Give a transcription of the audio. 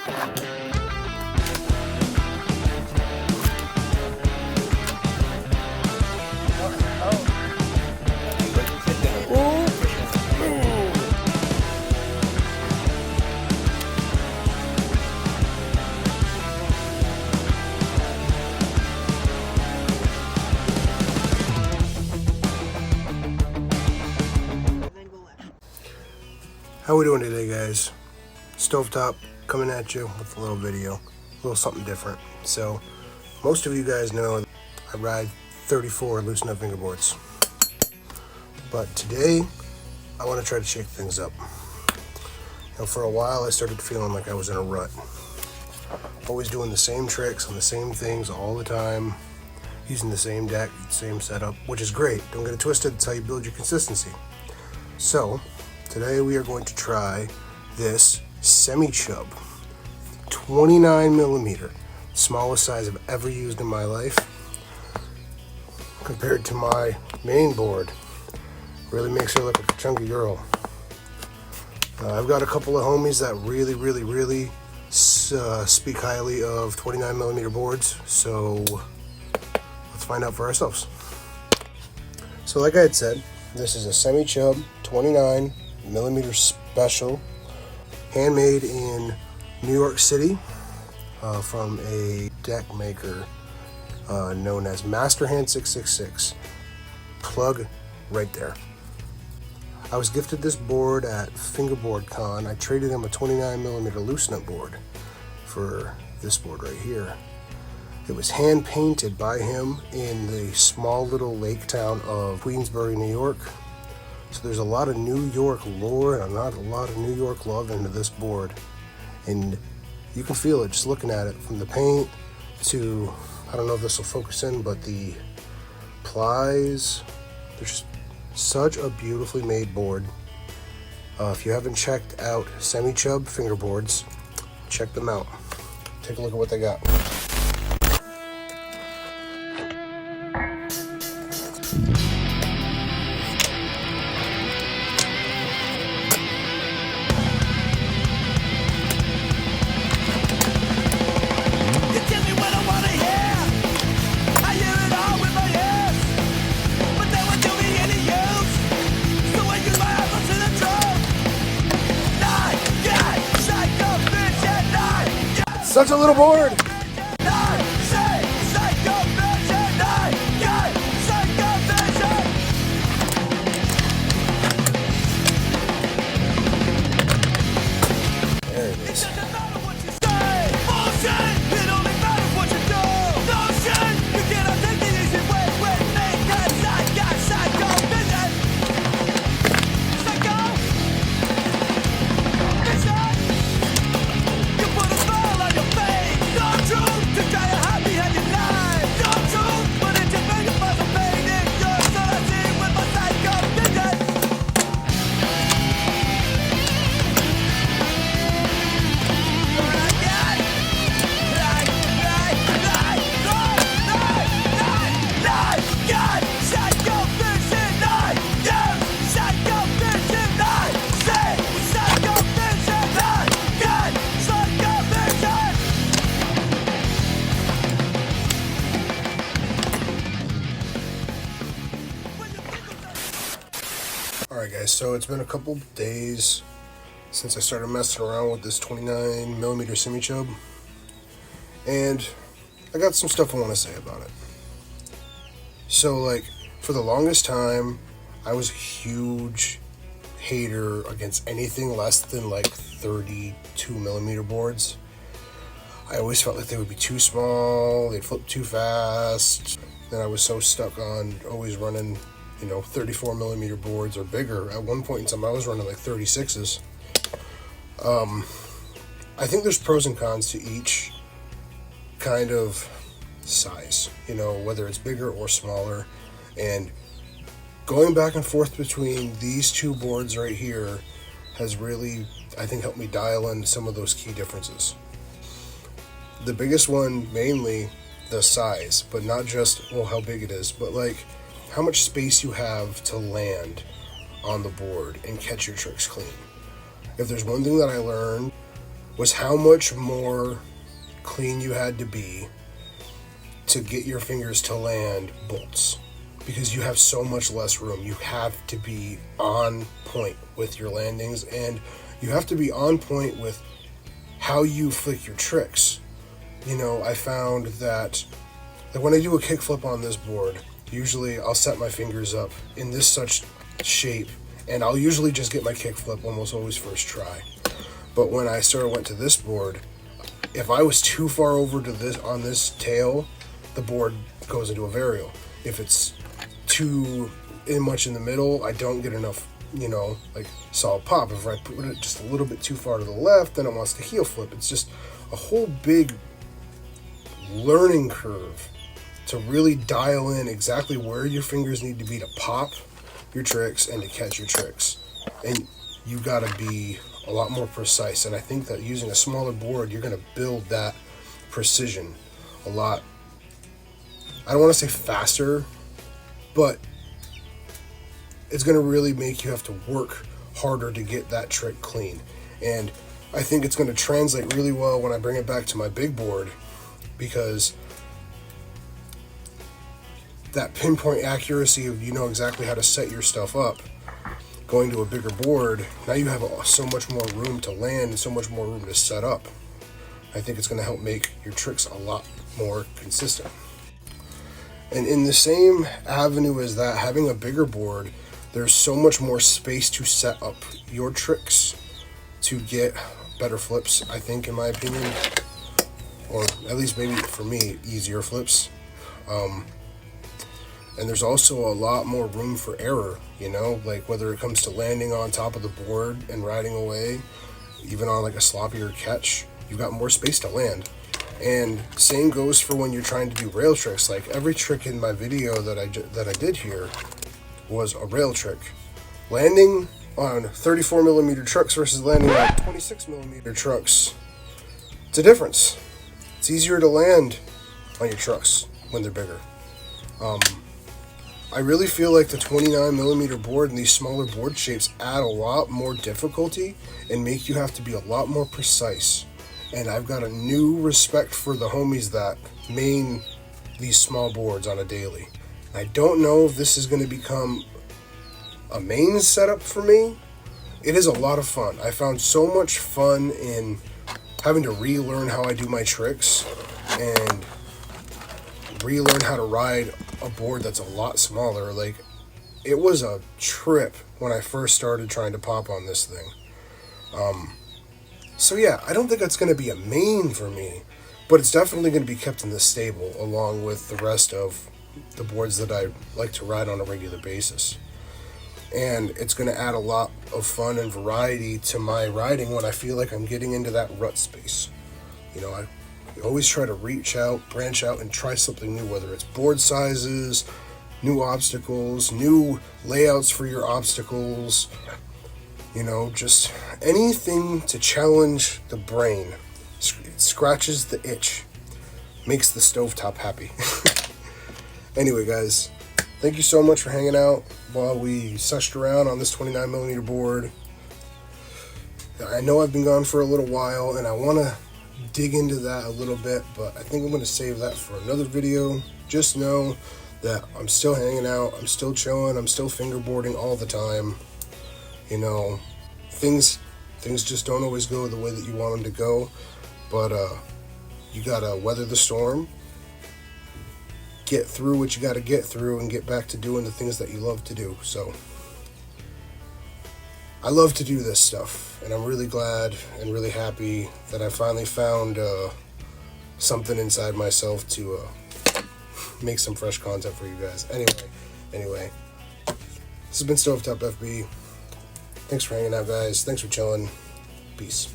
How we doing today, guys? Stovetop coming at you with a little video, a little something different. So, most of you guys know I ride 34 loose nut fingerboards, but today I want to try to shake things up. You know, for a while I started feeling like I was in a rut, always doing the same tricks on the same things all the time, using the same deck, same setup, which is great. Don't get it twisted. It's how you build your consistency. So today we are going to try this semi-chub, 29 millimeter, smallest size I've ever used in my life. Compared to my main board, really makes her look like a chunky girl. I've got a couple of homies that really speak highly of 29 millimeter boards, so let's find out for ourselves. So like I had said, this is a semi-chub 29 millimeter special, handmade in New York City from a deck maker known as Masterhand 666. Plug right there. I was gifted this board at Fingerboard Con. I traded him a 29 millimeter loose nut board for this board right here. It was hand painted by him in the small little lake town of Queensbury, New York. So there's a lot of New York lore and a lot of New York love into this board. And you can feel it just looking at it, from the paint to, I don't know if this will focus in, but the plies. There's such a beautifully made board. If you haven't checked out Semi-Chub fingerboards, check them out. Take a look at what they got. Such a little board. There it is. Alright guys, so it's been a couple days since I started messing around with this 29 millimeter semi-chub, and I got some stuff I want to say about it. So like, for the longest time, I was a huge hater against anything less than like 32 millimeter boards. I always felt like they would be too small, they'd flip too fast, and I was so stuck on always running, you know, 34 millimeter boards or bigger. At one point in time I was running like 36s. I think there's pros and cons to each kind of size, you know, whether it's bigger or smaller, and going back and forth between these two boards right here has really, I think, helped me dial in some of those key differences. The biggest one, mainly the size, but not just, well, how big it is, but like how much space you have to land on the board and catch your tricks clean. If there's one thing that I learned was how much more clean you had to be to get your fingers to land bolts, because you have so much less room. You have to be on point with your landings, and you have to be on point with how you flick your tricks. You know, I found that when I do a kickflip on this board, usually I'll set my fingers up in this such shape, and I'll usually just get my kickflip almost always first try. But when I went to this board, if I was too far over to this on this tail, the board goes into a varial. If it's too much in the middle, I don't get enough, you know, like solid pop. If I put it just a little bit too far to the left, then it wants to heel flip. It's just a whole big learning curve to really dial in exactly where your fingers need to be to pop your tricks and to catch your tricks. And you gotta be a lot more precise. And I think that using a smaller board, you're gonna build that precision a lot. I don't want to say faster, but it's going to really make you have to work harder to get that trick clean. And I think it's going to translate really well when I bring it back to my big board, because that pinpoint accuracy of, you know exactly how to set your stuff up, going to a bigger board, now you have so much more room to land and so much more room to set up. I think it's going to help make your tricks a lot more consistent. And in the same avenue as that, having a bigger board, there's so much more space to set up your tricks to get better flips, I think, in my opinion. Or at least maybe for me, easier flips. And there's also a lot more room for error, you know, like whether it comes to landing on top of the board and riding away, even on like a sloppier catch, you've got more space to land. And same goes for when you're trying to do rail tricks. Like every trick in my video that I did here was a rail trick. Landing on 34mm trucks versus landing on 26mm trucks, it's a difference. It's easier to land on your trucks when they're bigger. I really feel like the 29mm board and these smaller board shapes add a lot more difficulty and make you have to be a lot more precise. And I've got a new respect for the homies that main these small boards on a daily. I don't know if this is going to become a main setup for me. It is a lot of fun. I found so much fun in having to relearn how I do my tricks and relearn how to ride a board that's a lot smaller. Like, it was a trip when I first started trying to pop on this thing. So yeah, I don't think that's going to be a main for me, but it's definitely going to be kept in the stable along with the rest of the boards that I like to ride on a regular basis. And it's going to add a lot of fun and variety to my riding when I feel like I'm getting into that rut space. You know, I always try to reach out, branch out, and try something new, whether it's board sizes, new obstacles, new layouts for your obstacles, you know, just anything to challenge the brain. It scratches the itch, makes the stovetop happy. Anyway, guys, thank you so much for hanging out while we sushed around on this 29mm board. I know I've been gone for a little while, and I want to dig into that a little bit, but I think I'm going to save that for another video. Just know that I'm still hanging out, I'm still chilling, I'm still fingerboarding all the time. You know, things just don't always go the way that you want them to go, but you gotta weather the storm, get through what you gotta get through, and get back to doing the things that you love to do. So I love to do this stuff, and I'm really glad and really happy that I finally found something inside myself to make some fresh content for you guys. Anyway, this has been Stovetop FB. Thanks for hanging out, guys. Thanks for chilling. Peace.